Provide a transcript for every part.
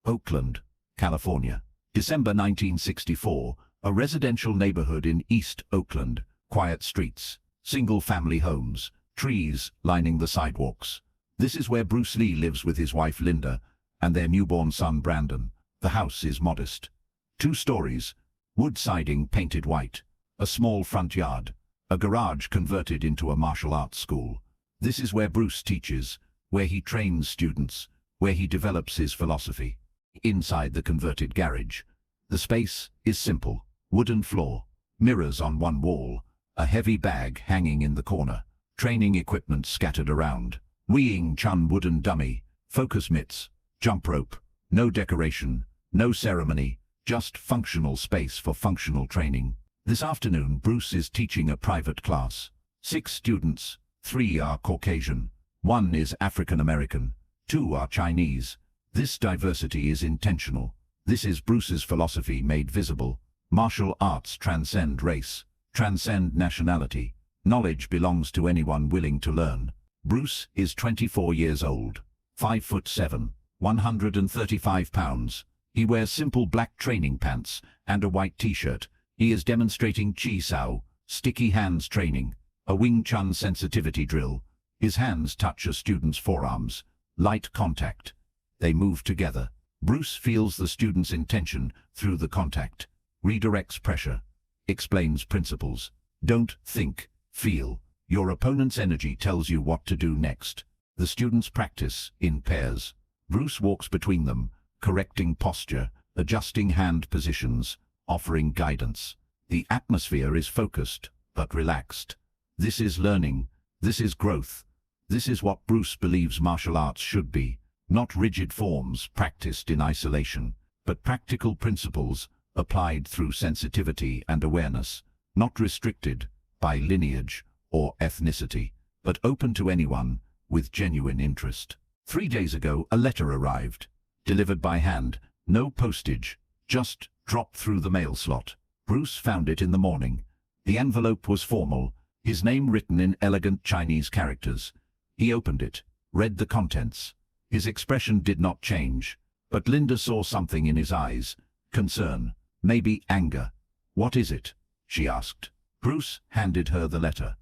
Oakland, California. December 1964, a residential neighborhood in East Oakland, quiet streets, single-family homes, trees lining the sidewalks. This is where Bruce Lee lives with his wife Linda and their newborn son Brandon. The house is modest. 2 stories, wood siding painted white, a small front yard, a garage converted into a martial arts school. This is where Bruce teaches, where he trains students, where he develops his philosophy. Inside the converted garage, the space is simple. Wooden floor, mirrors on one wall, a heavy bag hanging in the corner, training equipment scattered around. Wing Chun wooden dummy, focus mitts, jump rope. No decoration, no ceremony, just functional space for functional training. This afternoon, Bruce is teaching a private class. 6 students, 3 are Caucasian, 1 is African American, 2 are Chinese. This diversity is intentional. This is Bruce's philosophy made visible. Martial arts transcend race, transcend nationality. Knowledge belongs to anyone willing to learn. Bruce is 24 years old, 5'7", 135 pounds. He wears simple black training pants and a white t-shirt. He is demonstrating Chi Sao, sticky hands training, a Wing Chun sensitivity drill. His hands touch a student's forearms. Light contact. They move together. Bruce feels the student's intention through the contact, redirects pressure, explains principles. Don't think, feel. Your opponent's energy tells you what to do next. The students practice in pairs. Bruce walks between them, correcting posture, adjusting hand positions, offering guidance. The atmosphere is focused, but relaxed. This is learning. This is growth. This is what Bruce believes martial arts should be. Not rigid forms practiced in isolation, but practical principles applied through sensitivity and awareness, not restricted by lineage or ethnicity, but open to anyone with genuine interest. 3 days ago, a letter arrived, delivered by hand, no postage, just dropped through the mail slot. Bruce found it in the morning. The envelope was formal, his name written in elegant Chinese characters. He opened it, read the contents. His expression did not change, but Linda saw something in his eyes. Concern, maybe anger. "What is it?" she asked. Bruce handed her the letter.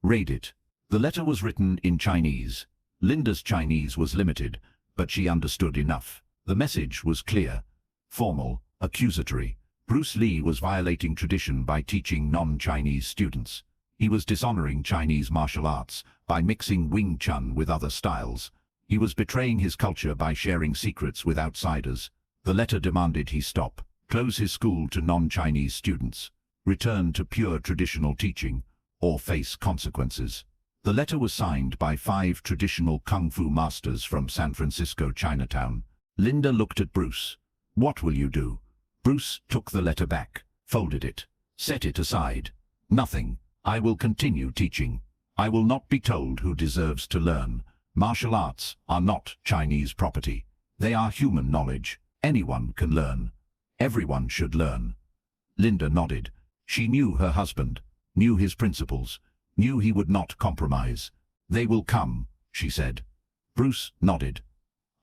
"Read it." The letter was written in Chinese. Linda's Chinese was limited, but she understood enough. The message was clear, formal, accusatory. Bruce Lee was violating tradition by teaching non-Chinese students. He was dishonoring Chinese martial arts by mixing Wing Chun with other styles. He was betraying his culture by sharing secrets with outsiders. The letter demanded he stop, close his school to non-Chinese students, return to pure traditional teaching, or face consequences. The letter was signed by 5 traditional kung fu masters from San Francisco Chinatown. Linda looked at Bruce. "What will you do?" Bruce took the letter back, folded it, set it aside. "Nothing. I will continue teaching. I will not be told who deserves to learn. Martial arts are not Chinese property. They are human knowledge. Anyone can learn. Everyone should learn." Linda nodded. She knew her husband, knew his principles, knew he would not compromise. "They will come," she said. Bruce nodded.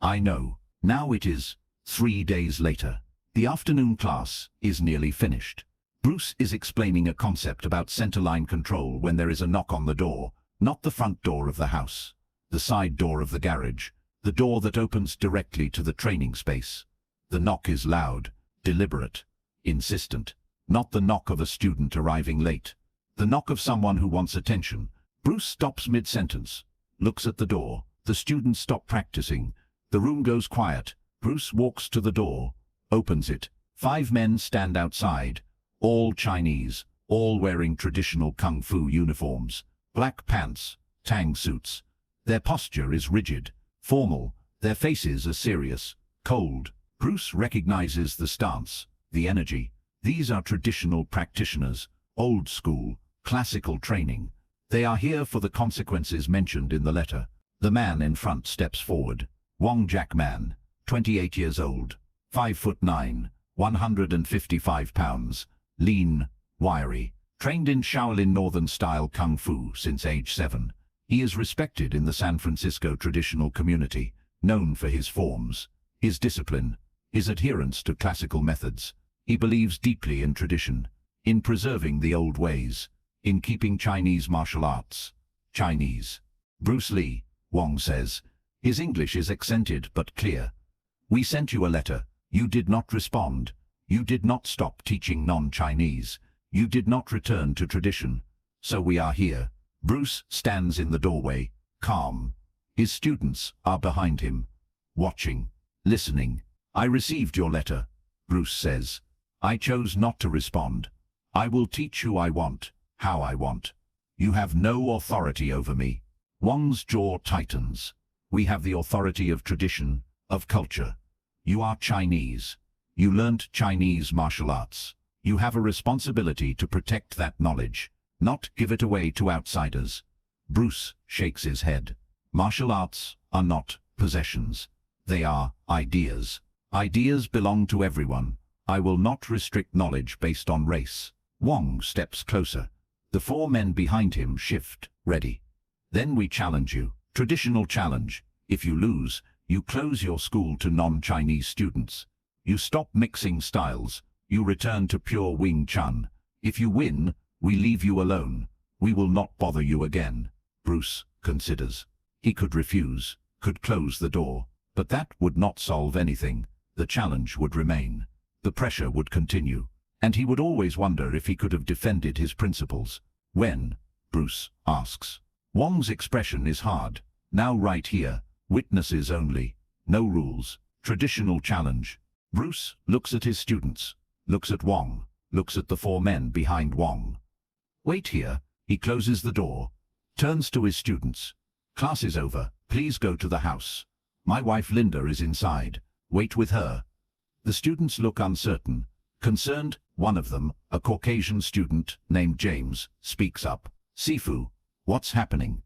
"I know." Now it is 3 days later. The afternoon class is nearly finished. Bruce is explaining a concept about centerline control when there is a knock on the door, not the front door of the house, the side door of the garage, the door that opens directly to the training space. The knock is loud, deliberate, insistent, not the knock of a student arriving late. The knock of someone who wants attention. Bruce stops mid-sentence, looks at the door. The students stop practicing. The room goes quiet. Bruce walks to the door, opens it. 5 men stand outside, all Chinese, all wearing traditional kung fu uniforms, black pants, tang suits. Their posture is rigid, formal. Their faces are serious, cold. Bruce recognizes the stance, the energy. These are traditional practitioners, old school, classical training. They are here for the consequences mentioned in the letter. The man in front steps forward. Wong Jack Man, 28 years old, 5'9", 155 pounds, lean, wiry, trained in Shaolin Northern-style Kung Fu since age 7. He is respected in the San Francisco traditional community, known for his forms, his discipline, his adherence to classical methods. He believes deeply in tradition, in preserving the old ways, in keeping Chinese martial arts. Chinese. Bruce Lee, Wong says. His English is accented but clear. We sent you a letter. You did not respond. You did not stop teaching non-Chinese. You did not return to tradition. So we are here. Bruce stands in the doorway, calm. His students are behind him, watching, listening. I received your letter, Bruce says. I chose not to respond. I will teach who I want, how I want. You have no authority over me. Wong's jaw tightens. We have the authority of tradition, of culture. You are Chinese. You learnt Chinese martial arts. You have a responsibility to protect that knowledge, not give it away to outsiders. Bruce shakes his head. Martial arts are not possessions. They are ideas. Ideas belong to everyone. I will not restrict knowledge based on race. Wong steps closer. The four men behind him shift, ready. Then we challenge you. Traditional challenge. If you lose, you close your school to non-Chinese students. You stop mixing styles. You return to pure Wing Chun. If you win, we leave you alone. We will not bother you again. Bruce considers. He could refuse, could close the door, but that would not solve anything. The challenge would remain. The pressure would continue, and he would always wonder if he could have defended his principles. When? Bruce asks. Wong's expression is hard. Now right here. Witnesses only. No rules. Traditional challenge. Bruce looks at his students, looks at Wong, looks at the four men behind Wong. Wait here. He closes the door, turns to his students. Class is over. Please go to the house. My wife Linda is inside. Wait with her. The students look uncertain, concerned. One of them, a Caucasian student named James, speaks up. Sifu, what's happening?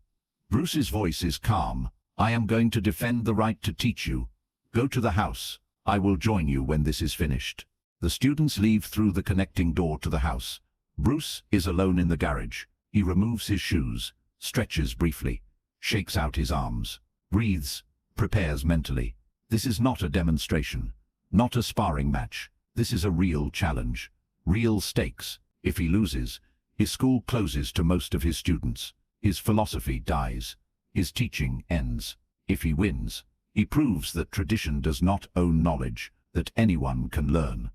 Bruce's voice is calm. I am going to defend the right to teach you. Go to the house. I will join you when this is finished. The students leave through the connecting door to the house. Bruce is alone in the garage. He removes his shoes, stretches briefly, shakes out his arms, breathes, prepares mentally. This is not a demonstration, not a sparring match. This is a real challenge, real stakes. If he loses, his school closes to most of his students. His philosophy dies. His teaching ends. If he wins, he proves that tradition does not own knowledge, that anyone can learn,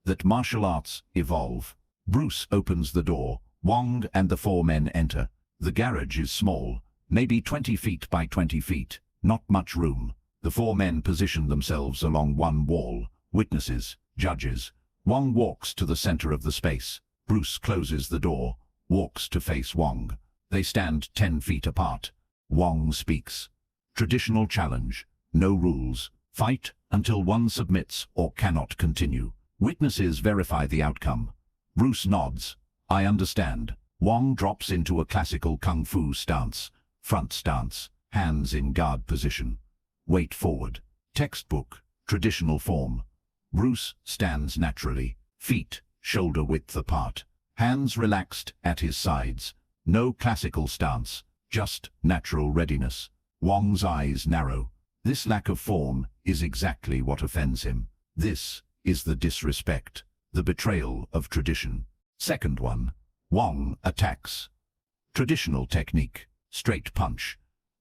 that martial arts evolve. Bruce opens the door. Wong and the four men enter. The garage is small, maybe 20 feet by 20 feet, not much room. The four men position themselves along one wall. Witnesses, judges. Wong walks to the center of the space. Bruce closes the door, walks to face Wong. They stand 10 feet apart. Wong speaks. Traditional challenge. No rules. Fight until one submits or cannot continue. Witnesses verify the outcome. Bruce nods. I understand. Wong drops into a classical kung fu stance. Front stance. Hands in guard position. Weight forward. Textbook. Traditional form. Bruce stands naturally. Feet shoulder width apart. Hands relaxed at his sides. No classical stance. Just natural readiness. Wong's eyes narrow. This lack of form is exactly what offends him. This is the disrespect, the betrayal of tradition. Second one. Wong attacks. Traditional technique. Straight punch.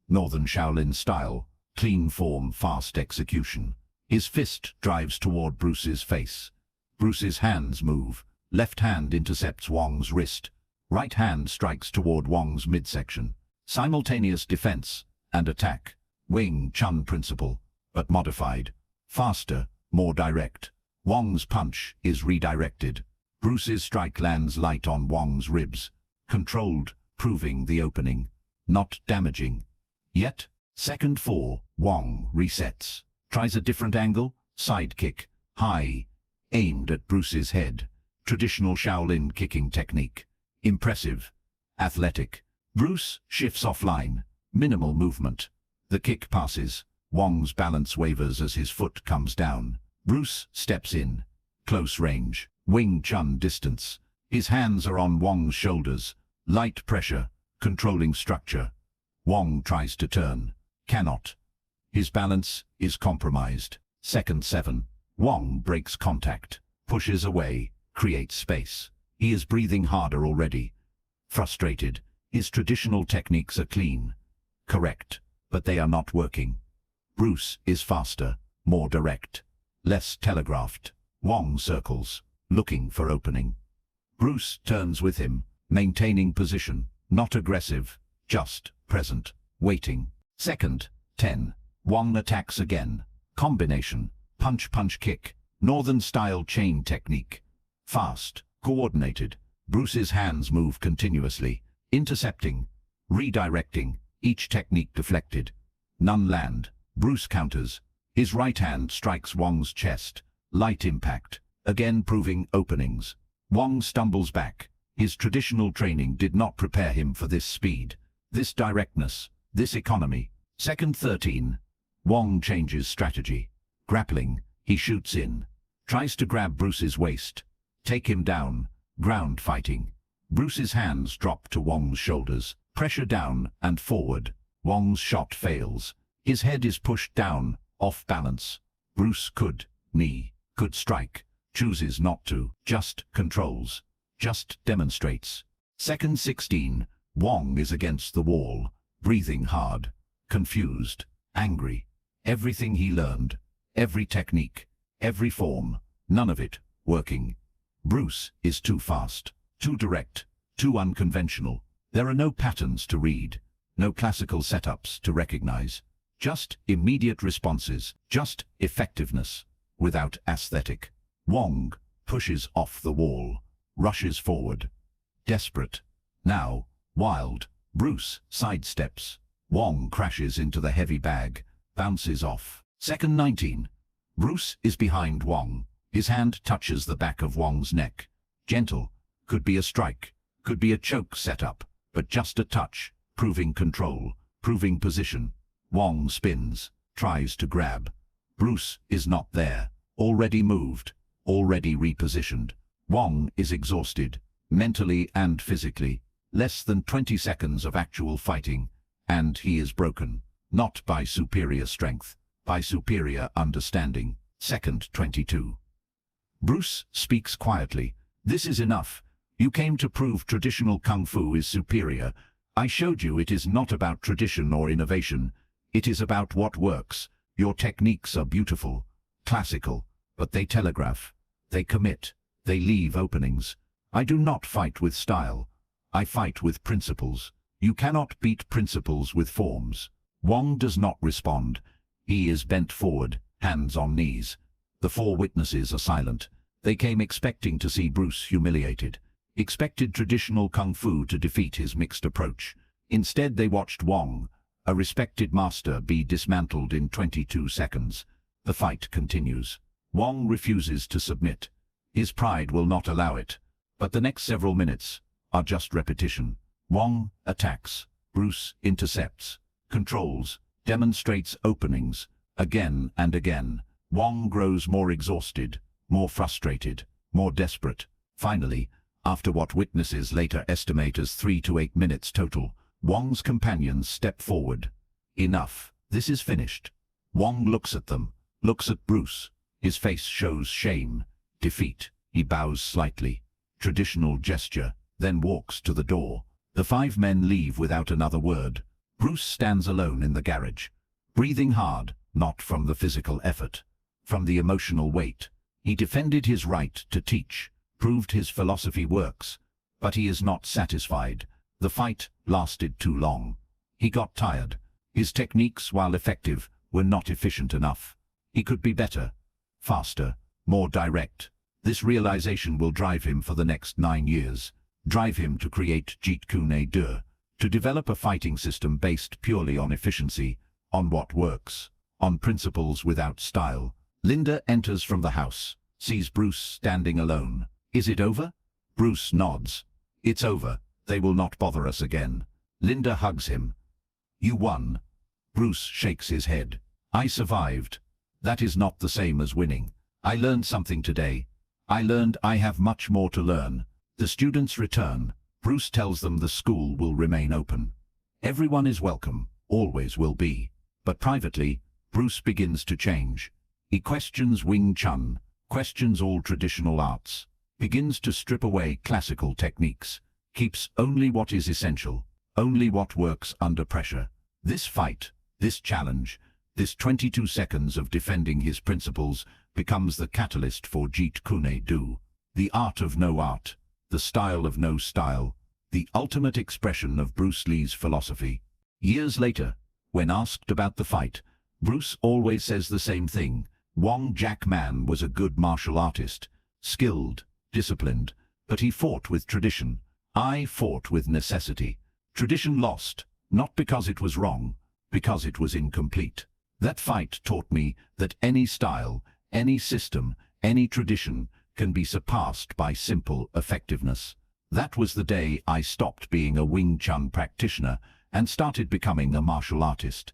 Northern Shaolin style. Clean form, fast execution. His fist drives toward Bruce's face. Bruce's hands move. Left hand intercepts Wong's wrist. Right hand strikes toward Wong's midsection. Simultaneous defense and attack. Wing Chun principle, but modified. Faster, more direct. Wong's punch is redirected. Bruce's strike lands light on Wong's ribs. Controlled, proving the opening. Not damaging. Yet, second 4, Wong resets. Tries a different angle. Side kick. High. Aimed at Bruce's head. Traditional Shaolin kicking technique. Impressive. Athletic. Bruce shifts offline. Minimal movement. The kick passes. Wong's balance wavers as his foot comes down. Bruce steps in. Close range. Wing Chun distance. His hands are on Wong's shoulders. Light pressure. Controlling structure. Wong tries to turn. Cannot. His balance is compromised. Second 7. Wong breaks contact, pushes away, creates space. He is breathing harder already. Frustrated, his traditional techniques are clean, correct, but they are not working. Bruce is faster, more direct, less telegraphed. Wong circles, looking for opening. Bruce turns with him, maintaining position, not aggressive, just present, waiting. Second, 10. Wong attacks again. Combination, punch kick, northern-style chain technique. Fast, coordinated. Bruce's hands move continuously, intercepting, redirecting, each technique deflected. None land. Bruce counters. His right hand strikes Wong's chest. Light impact, again proving openings. Wong stumbles back. His traditional training did not prepare him for this speed, this directness, this economy. Second 13. Wong changes strategy. Grappling, he shoots in. Tries to grab Bruce's waist. Take him down. Ground fighting. Bruce's hands drop to Wong's shoulders. Pressure down and forward. Wong's shot fails. His head is pushed down, off balance. Bruce could strike. Chooses not to. Just controls. Just demonstrates. Second 16. Wong is against the wall. Breathing hard. Confused. Angry. Everything he learned. Every technique. Every form. None of it working. Bruce is too fast. Too direct. Too unconventional. There are no patterns to read. No classical setups to recognize. Just immediate responses. Just effectiveness. Without aesthetic. Wong pushes off the wall. Rushes forward. Desperate. Now, wild. Bruce sidesteps. Wong crashes into the heavy bag. Bounces off. Second 19. Bruce is behind Wong. His hand touches the back of Wong's neck. Gentle. Could be a strike. Could be a choke setup. But just a touch. Proving control. Proving position. Wong spins. Tries to grab. Bruce is not there. Already moved. Already repositioned. Wong is exhausted. Mentally and physically. Less than 20 seconds of actual fighting. And he is broken. Not by superior strength. By superior understanding. Second 22. Bruce speaks quietly. This is enough. You came to prove traditional kung fu is superior. I showed you it is not about tradition or innovation. It is about what works. Your techniques are beautiful, classical, but they telegraph. They commit. They leave openings. I do not fight with style. I fight with principles. You cannot beat principles with forms. Wong does not respond. He is bent forward, hands on knees. The four witnesses are silent. They came expecting to see Bruce humiliated. Expected traditional kung fu to defeat his mixed approach. Instead they watched Wong, a respected master, be dismantled in 22 seconds. The fight continues. Wong refuses to submit. His pride will not allow it. But the next several minutes are just repetition. Wong attacks. Bruce intercepts. Controls. Demonstrates openings. Again and again. Wong grows more exhausted, more frustrated, more desperate. Finally, after what witnesses later estimate as 3 to 8 minutes total, Wong's companions step forward. Enough. This is finished. Wong looks at them, looks at Bruce. His face shows shame, defeat. He bows slightly. Traditional gesture, then walks to the door. The 5 men leave without another word. Bruce stands alone in the garage, breathing hard, not from the physical effort, from the emotional weight. He defended his right to teach, proved his philosophy works, but he is not satisfied. The fight lasted too long. He got tired. His techniques, while effective, were not efficient enough. He could be better, faster, more direct. This realization will drive him for the next 9 years, drive him to create Jeet Kune Do, to develop a fighting system based purely on efficiency, on what works, on principles without style. Linda enters from the house, sees Bruce standing alone. Is it over? Bruce nods. It's over. They will not bother us again. Linda hugs him. You won. Bruce shakes his head. I survived. That is not the same as winning. I learned something today. I learned I have much more to learn. The students return. Bruce tells them the school will remain open. Everyone is welcome, always will be. But privately, Bruce begins to change. He questions Wing Chun, questions all traditional arts, begins to strip away classical techniques, keeps only what is essential, only what works under pressure. This fight, this challenge, this 22 seconds of defending his principles becomes the catalyst for Jeet Kune Do, the art of no art, the style of no style, the ultimate expression of Bruce Lee's philosophy. Years later, when asked about the fight, Bruce always says the same thing. Wong Jack Man was a good martial artist, skilled, disciplined, but he fought with tradition. I fought with necessity. Tradition lost, not because it was wrong, because it was incomplete. That fight taught me that any style, any system, any tradition can be surpassed by simple effectiveness. That was the day I stopped being a Wing Chun practitioner and started becoming a martial artist.